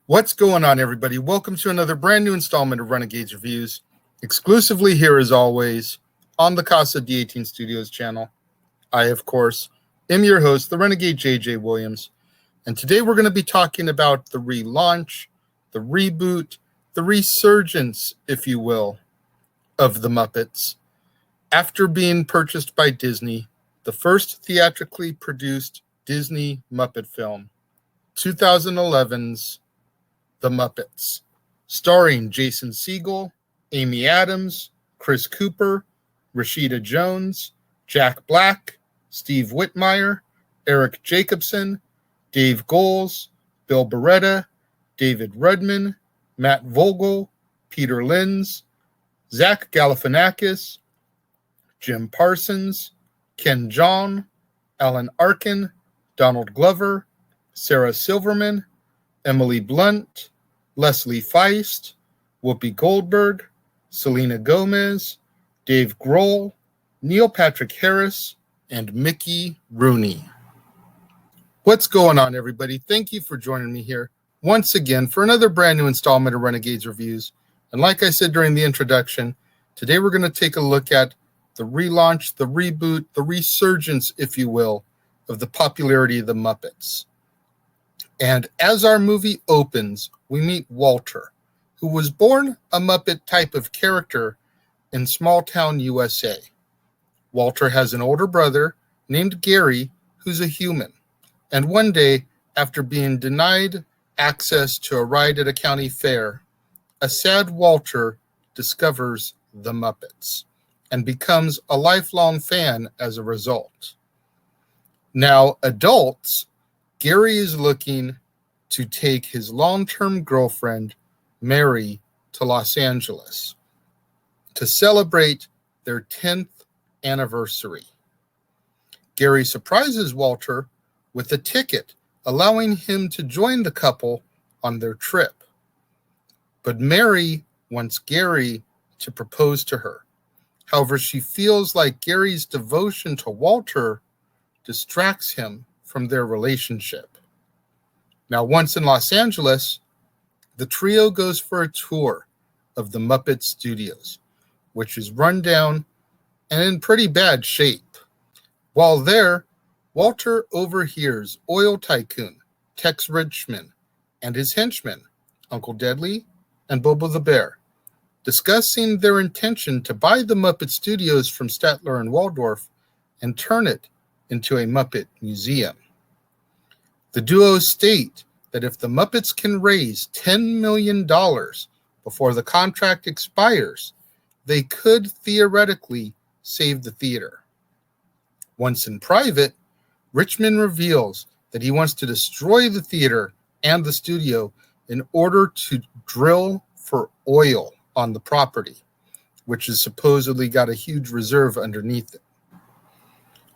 What's going on, everybody? Welcome to another brand new installment of Renegades Reviews, exclusively here as always on the Casa D18 Studios channel. I, of course, am your host, the Renegade JJ Williams, and today we're going to be talking about the relaunch, the reboot, the resurgence, if you will, of the Muppets. After being purchased by Disney, the first theatrically produced Disney Muppet film, 2011's The Muppets, starring Jason Segel, Amy Adams, Chris Cooper, Rashida Jones, Jack Black, Steve Whitmire, Eric Jacobson, Dave Goelz, Bill Beretta, David Rudman, Matt Vogel, Peter Linz, Zach Galifianakis, Jim Parsons, Ken Jeong, Alan Arkin, Donald Glover, Sarah Silverman, Emily Blunt, Leslie Feist, Whoopi Goldberg, Selena Gomez, Dave Grohl, Neil Patrick Harris, and Mickey Rooney. What's going on, everybody? Thank you for joining me here once again for another brand new installment of Renegades Reviews. And like I said during the introduction, today we're going to take a look at the relaunch, the reboot, the resurgence, if you will, of the popularity of the Muppets. And as our movie opens, we meet Walter, who was born a Muppet type of character in small-town USA. Walter has an older brother named Gary, who's a human. And one day, after being denied access to a ride at a county fair, a sad Walter discovers the Muppets and becomes a lifelong fan as a result. Now, adults, Gary is looking to take his long-term girlfriend, Mary, to Los Angeles to celebrate their 10th anniversary. Gary surprises Walter with a ticket, allowing him to join the couple on their trip. But Mary wants Gary to propose to her. However, she feels like Gary's devotion to Walter distracts him from their relationship. Now, once in Los Angeles, the trio goes for a tour of the Muppet Studios, which is run down and in pretty bad shape. While there, Walter overhears oil tycoon Tex Richmond and his henchmen, Uncle Deadly and Bobo the Bear, discussing their intention to buy the Muppet Studios from Statler and Waldorf and turn it into a Muppet museum. The duo state that if the Muppets can raise $10 million before the contract expires, they could theoretically save the theater. Once in private, Richmond reveals that he wants to destroy the theater and the studio in order to drill for oil on the property, which has supposedly got a huge reserve underneath it.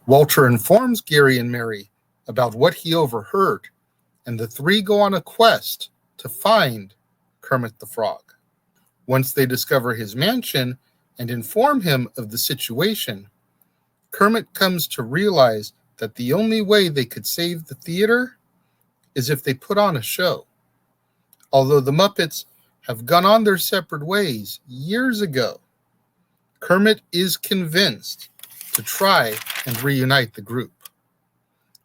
Walter informs Gary and Mary about what he overheard, and the three go on a quest to find Kermit the Frog. Once they discover his mansion and inform him of the situation, Kermit comes to realize that the only way they could save the theater is if they put on a show. Although the Muppets have gone on their separate ways years ago, Kermit is convinced to try and reunite the group.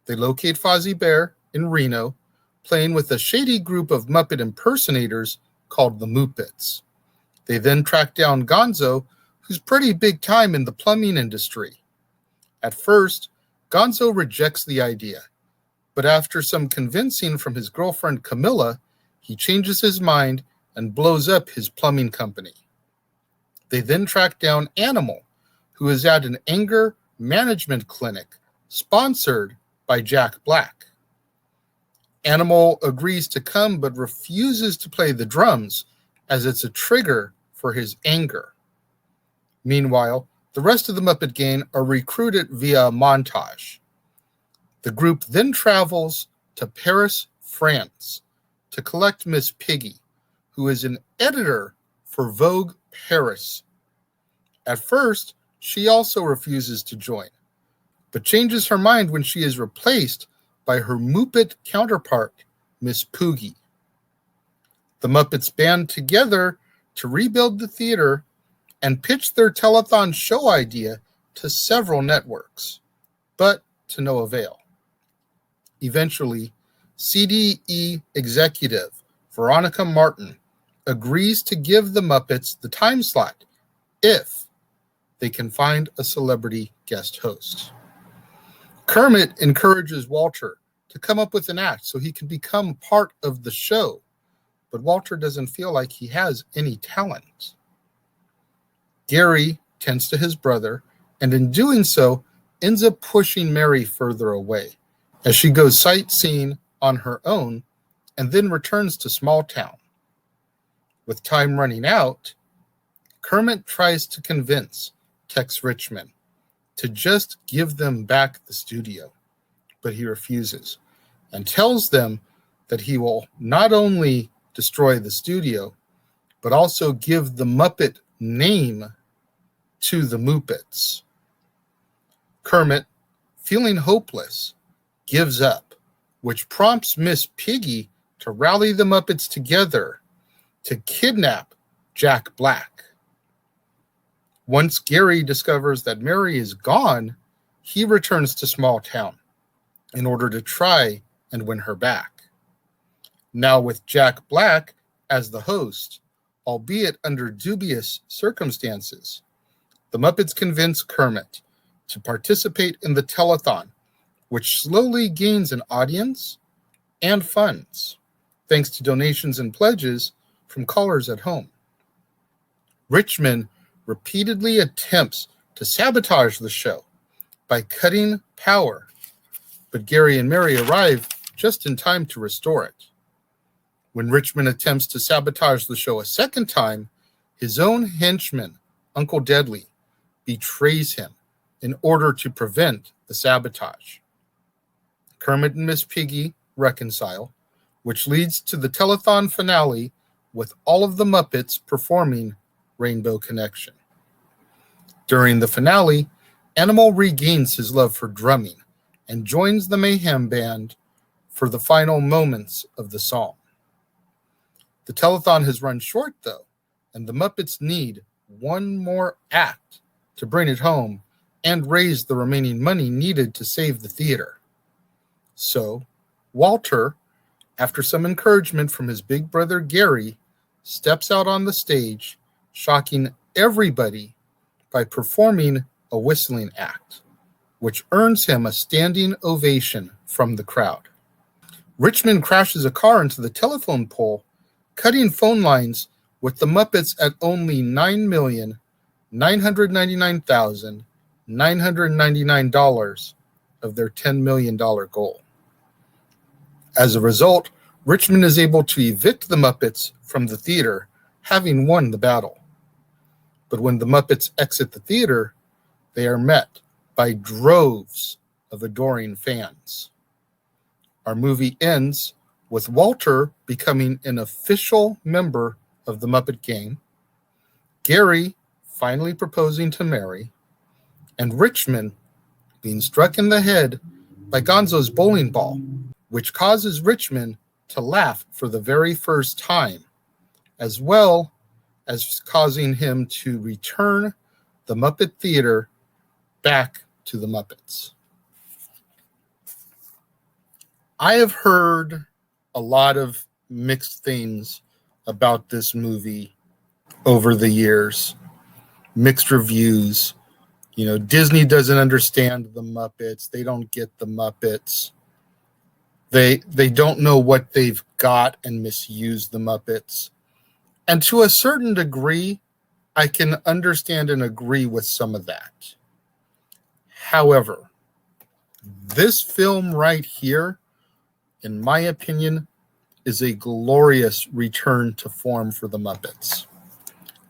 They locate Fozzie Bear in Reno, playing with a shady group of Muppet impersonators called the Muppets. They then track down Gonzo, who's pretty big time in the plumbing industry. At first, Gonzo rejects the idea, but after some convincing from his girlfriend Camilla, he changes his mind and blows up his plumbing company. They then track down Animal, who is at an anger management clinic sponsored by Jack Black. Animal agrees to come but refuses to play the drums as it's a trigger for his anger. Meanwhile, the rest of the Muppet gang are recruited via a montage. The group then travels to Paris, France, to collect Miss Piggy, who is an editor for Vogue Paris. At first, she also refuses to join, but changes her mind when she is replaced by her Muppet counterpart, Miss Poogie. The Muppets band together to rebuild the theater and pitched their telethon show idea to several networks, but to no avail. Eventually, CDE executive Veronica Martin agrees to give the Muppets the time slot if they can find a celebrity guest host. Kermit encourages Walter to come up with an act so he can become part of the show, but Walter doesn't feel like he has any talent. Gary tends to his brother, and in doing so, ends up pushing Mary further away as she goes sightseeing on her own and then returns to small town. With time running out, Kermit tries to convince Tex Richmond to just give them back the studio, but he refuses and tells them that he will not only destroy the studio, but also give the Muppet name to the Muppets. Kermit, feeling hopeless, gives up, which prompts Miss Piggy to rally the Muppets together to kidnap Jack Black. Once Gary discovers that Mary is gone, he returns to small town in order to try and win her back. Now with Jack Black as the host, albeit under dubious circumstances, the Muppets convince Kermit to participate in the telethon, which slowly gains an audience and funds, thanks to donations and pledges from callers at home. Richmond repeatedly attempts to sabotage the show by cutting power, but Gary and Mary arrive just in time to restore it. When Richmond attempts to sabotage the show a second time, his own henchman, Uncle Deadly, betrays him in order to prevent the sabotage. Kermit and Miss Piggy reconcile, which leads to the telethon finale with all of the Muppets performing Rainbow Connection. During the finale, Animal regains his love for drumming and joins the Mayhem Band for the final moments of the song. The telethon has run short, though, and the Muppets need one more act to bring it home and raise the remaining money needed to save the theater. So, Walter, after some encouragement from his big brother Gary, steps out on the stage, shocking everybody by performing a whistling act, which earns him a standing ovation from the crowd. Richmond crashes a car into the telephone pole, cutting phone lines with the Muppets at only $9,999,999 of their $10 million goal. As a result, Richmond is able to evict the Muppets from the theater, having won the battle. But when the Muppets exit the theater, they are met by droves of adoring fans. Our movie ends with Walter becoming an official member of the Muppet Gang, Gary finally proposing to Mary, and Richmond being struck in the head by Gonzo's bowling ball, which causes Richmond to laugh for the very first time, as well as causing him to return the Muppet Theater back to the Muppets. I have heard a lot of mixed things about this movie over the years, mixed reviews. You know, Disney doesn't understand the Muppets. They don't get the Muppets. They don't know what they've got and misuse the Muppets. And to a certain degree, I can understand and agree with some of that. However, this film right here, in my opinion, is a glorious return to form for the Muppets.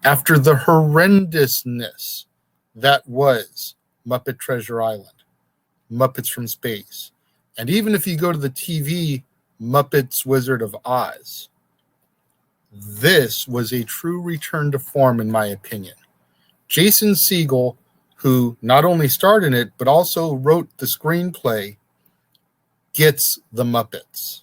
After the horrendousness that was Muppet Treasure Island, Muppets from Space, and even if you go to the TV, Muppets Wizard of Oz, this was a true return to form, in my opinion. Jason Segel, who not only starred in it, but also wrote the screenplay, gets the Muppets.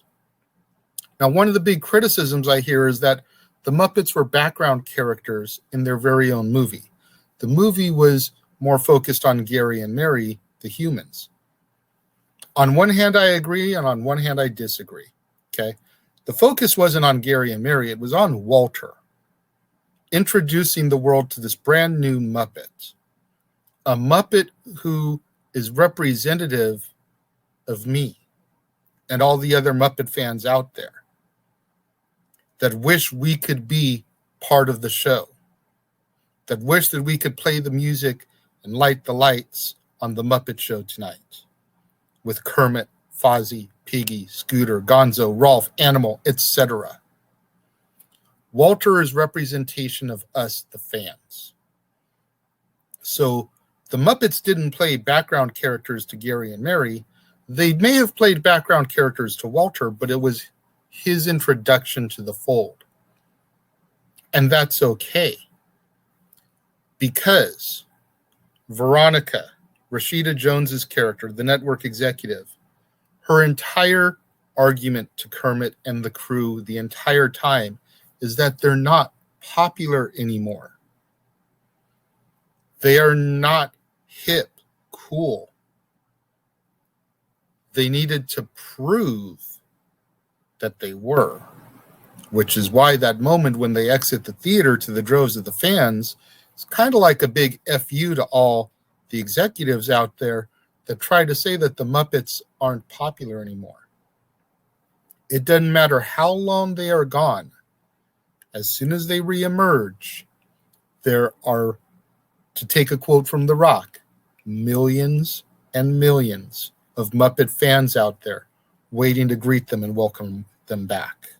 Now, one of the big criticisms I hear is that the Muppets were background characters in their very own movie. The movie was more focused on Gary and Mary, the humans. On one hand, I agree, and on one hand, I disagree. Okay? The focus wasn't on Gary and Mary, it was on Walter, introducing the world to this brand new Muppet. A Muppet who is representative of me and all the other Muppet fans out there that wish we could be part of the show, that wish that we could play the music and light the lights on the Muppet Show tonight with Kermit, Fozzie, Piggy, Scooter, Gonzo, Rolf, Animal, etc. Walter is representation of us, the fans. So the Muppets didn't play background characters to Gary and Mary. They may have played background characters to Walter, but it was his introduction to the fold. And that's okay. Because Veronica, Rashida Jones's character, the network executive, her entire argument to Kermit and the crew the entire time is that they're not popular anymore. They are not hip, cool. They needed to prove that they were, which is why that moment when they exit the theater to the droves of the fans is kind of like a big FU to all the executives out there that try to say that the Muppets aren't popular anymore. It doesn't matter how long they are gone. As soon as they reemerge, there are, to take a quote from The Rock, millions and millions of Muppet fans out there waiting to greet them and welcome them back.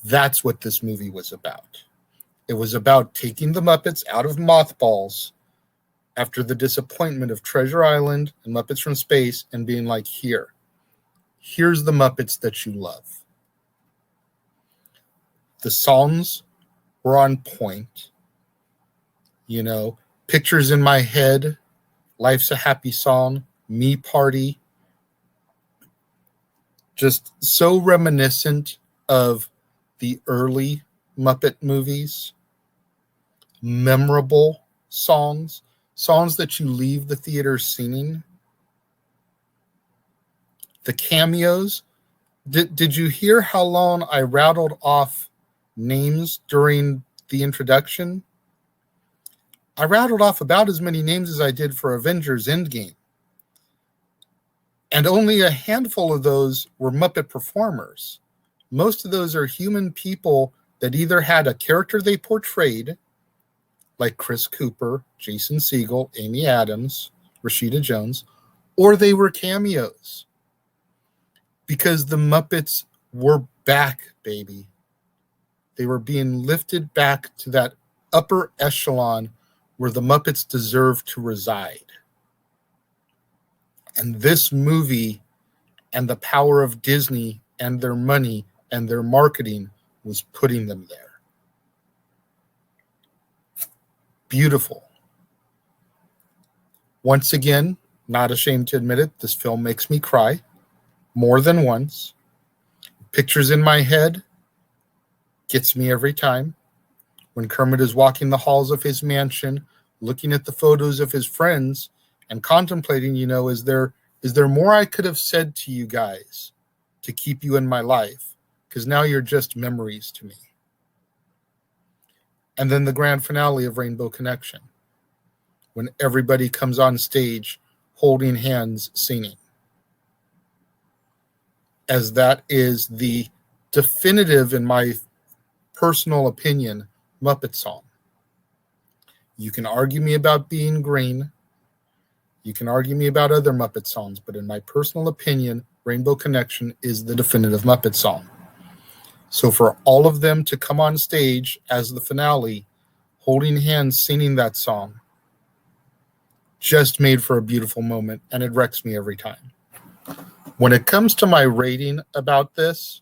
That's what this movie was about. It was about taking the Muppets out of mothballs after the disappointment of Treasure Island and Muppets from Space and being like, here's the Muppets that you love. The songs were on point. You know, Pictures in My Head, Life's a Happy Song, Me Party. Just so reminiscent of the early Muppet movies. Memorable songs that you leave the theater singing. The cameos. Did you hear how long I rattled off names during the introduction? I rattled off about as many names as I did for Avengers Endgame. And only a handful of those were Muppet performers. Most of those are human people that either had a character they portrayed, like Chris Cooper, Jason Segel, Amy Adams, Rashida Jones, or they were cameos. Because the Muppets were back, baby. They were being lifted back to that upper echelon where the Muppets deserve to reside. And this movie and the power of Disney and their money and their marketing was putting them there. Beautiful. Once again, not ashamed to admit it, this film makes me cry more than once. Pictures in My Head gets me every time. When Kermit is walking the halls of his mansion, looking at the photos of his friends and contemplating, is there more I could have said to you guys to keep you in my life? Because now you're just memories to me. And then the grand finale of Rainbow Connection, when everybody comes on stage holding hands singing. As that is the definitive, in my personal opinion, Muppet song. You can argue me about Being Green. You can argue me about other Muppet songs, but in my personal opinion, Rainbow Connection is the definitive Muppet song. So for all of them to come on stage as the finale, holding hands, singing that song, just made for a beautiful moment, and it wrecks me every time. When it comes to my rating about this,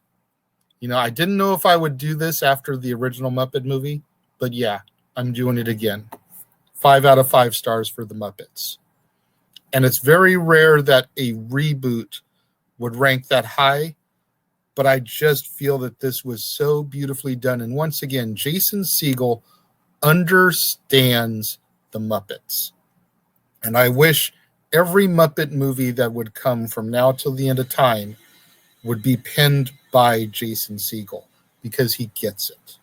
I didn't know if I would do this after the original Muppet movie, but yeah, I'm doing it again. 5 out of 5 stars for the Muppets. And it's very rare that a reboot would rank that high, but I just feel that this was so beautifully done. And once again, Jason Segel understands the Muppets. And I wish every Muppet movie that would come from now till the end of time would be penned by Jason Segel, because he gets it.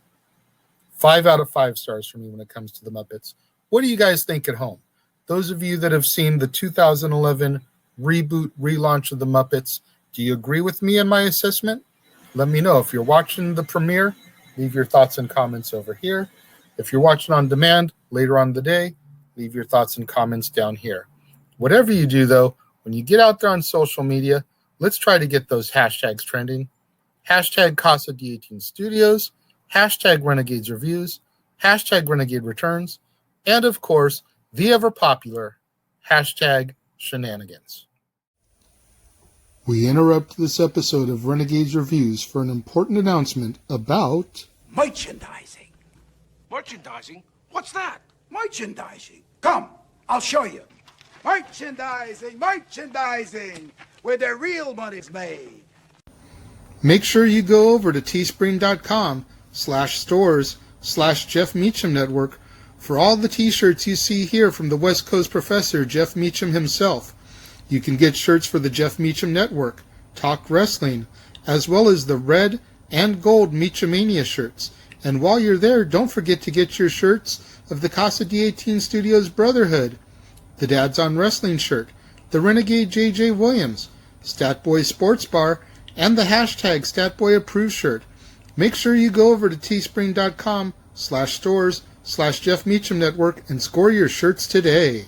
5 out of 5 stars for me when it comes to the Muppets. What do you guys think at home? Those of you that have seen the 2011 reboot relaunch of the Muppets, do you agree with me in my assessment? Let me know. If you're watching the premiere, leave your thoughts and comments over here. If you're watching on demand later on the day, leave your thoughts and comments down here. Whatever you do, though, when you get out there on social media, let's try to get those hashtags trending. Hashtag Casa D18 Studios, hashtag Renegades Reviews, hashtag Renegade Returns, and of course, the ever popular hashtag Shenanigans. We interrupt this episode of Renegades Reviews for an important announcement about merchandising. Merchandising? What's that? Merchandising. Come, I'll show you. Merchandising, where the real money's made. Make sure you go over to teespring.com/stores/Jeff Meacham Network for all the t-shirts you see here from the West Coast professor, Jeff Meacham himself. You can get shirts for the Jeff Meacham Network, Talk Wrestling, as well as the red and gold Meachamania shirts. And while you're there, don't forget to get your shirts of the Casa D18 Studios Brotherhood, the Dads on Wrestling shirt, the Renegade JJ Williams, Statboy Sports Bar, and the hashtag Statboy Approved shirt. Make sure you go over to teespring.com/stores/Jeff Meacham Network and score your shirts today.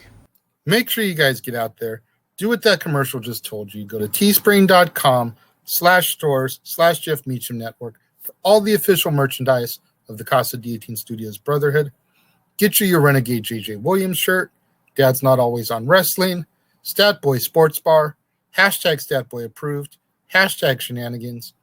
Make sure you guys get out there. Do what that commercial just told you. Go to teespring.com/stores/Jeff Meacham Network for all the official merchandise of the Casa D18 Studios Brotherhood. Get you your Renegade JJ Williams shirt, Dad's Not Always on Wrestling, Statboy Sports Bar, hashtag Statboy Approved, hashtag Shenanigans.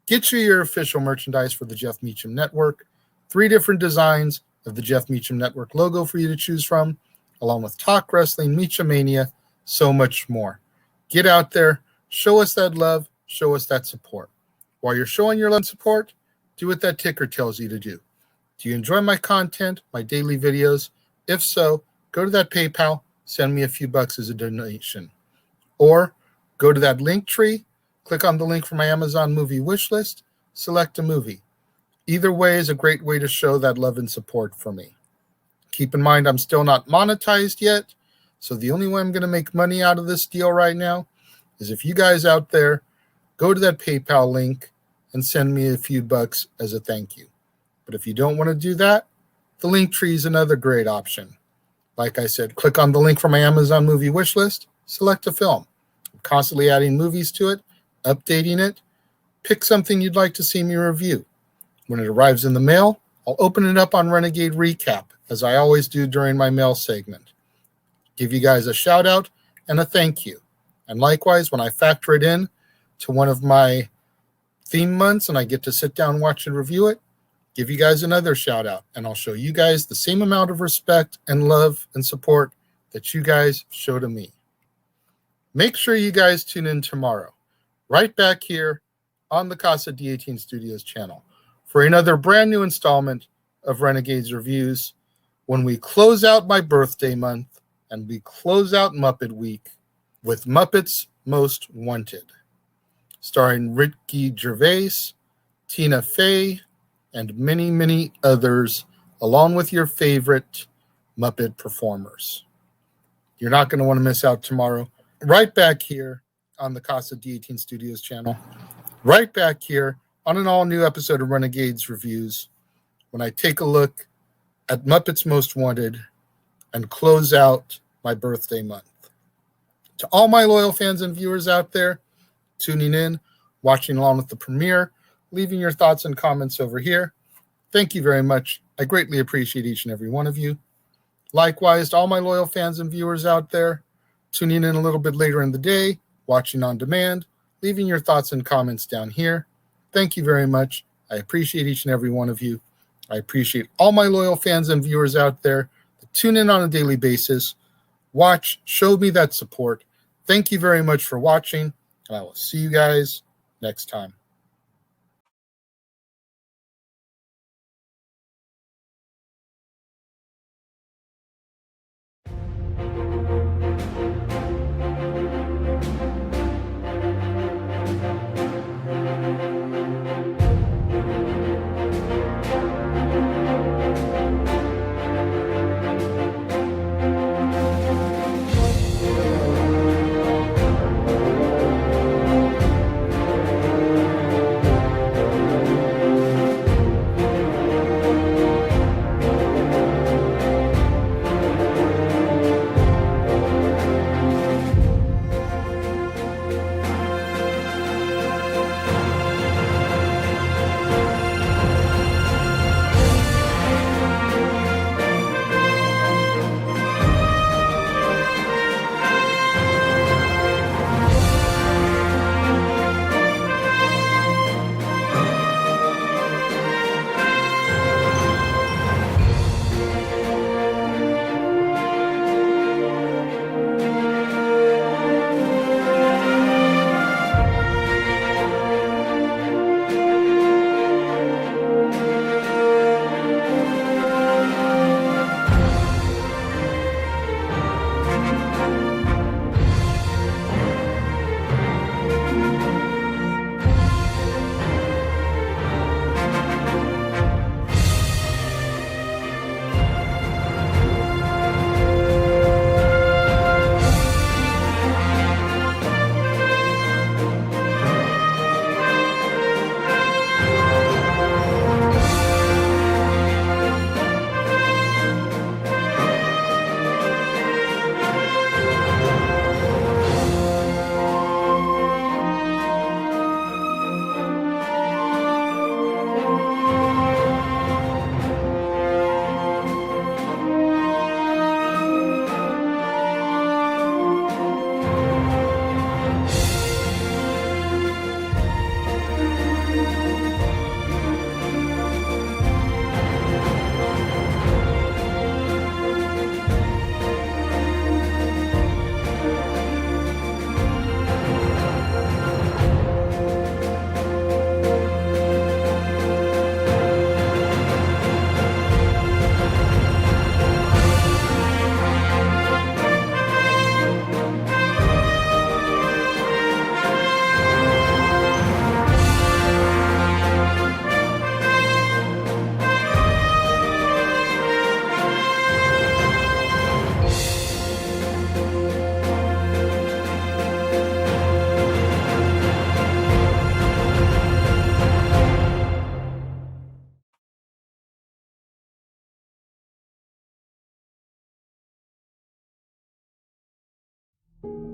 Get you your official merchandise for the Jeff Meacham Network, 3 different designs of the Jeff Meacham Network logo for you to choose from, along with Talk Wrestling, Meachamania, so much more. Get out there, show us that love, show us that support. While you're showing your love and support, do what that ticker tells you to do. Do you enjoy my content, my daily videos? If so, go to that PayPal, send me a few bucks as a donation. Or go to that link tree, click on the link for my Amazon movie wish list, select a movie. Either way is a great way to show that love and support for me. Keep in mind, I'm still not monetized yet, so the only way I'm going to make money out of this deal right now is if you guys out there go to that PayPal link and send me a few bucks as a thank you. But if you don't want to do that, the link tree is another great option. Like I said, click on the link for my Amazon movie wish list, select a film. I'm constantly adding movies to it, updating it. Pick something you'd like to see me review. When it arrives in the mail, I'll open it up on Renegade Recap, as I always do during my mail segment. Give you guys a shout out and a thank you. And likewise, when I factor it in to one of my theme months and I get to sit down, watch and review it, give you guys another shout out, and I'll show you guys the same amount of respect and love and support that you guys show to me. Make sure you guys tune in tomorrow, right back here on the Casa D18 Studios channel, for another brand new installment of Renegades Reviews, when we close out my birthday month and we close out Muppet Week with Muppets Most Wanted, starring Ricky Gervais, Tina Fey, and many, many others, along with your favorite Muppet performers. You're not going to want to miss out tomorrow. Right back here on the Casa D18 Studios channel. Right back here on an all-new episode of Renegades Reviews, when I take a look at Muppets Most Wanted and close out my birthday month. To all my loyal fans and viewers out there tuning in, watching along with the premiere, leaving your thoughts and comments over here, thank you very much. I greatly appreciate each and every one of you. Likewise, to all my loyal fans and viewers out there tuning in a little bit later in the day, watching on demand, leaving your thoughts and comments down here. Thank you very much. I appreciate each and every one of you. I appreciate all my loyal fans and viewers out there that tune in on a daily basis, watch, show me that support. Thank you very much for watching, and I will see you guys next time. you.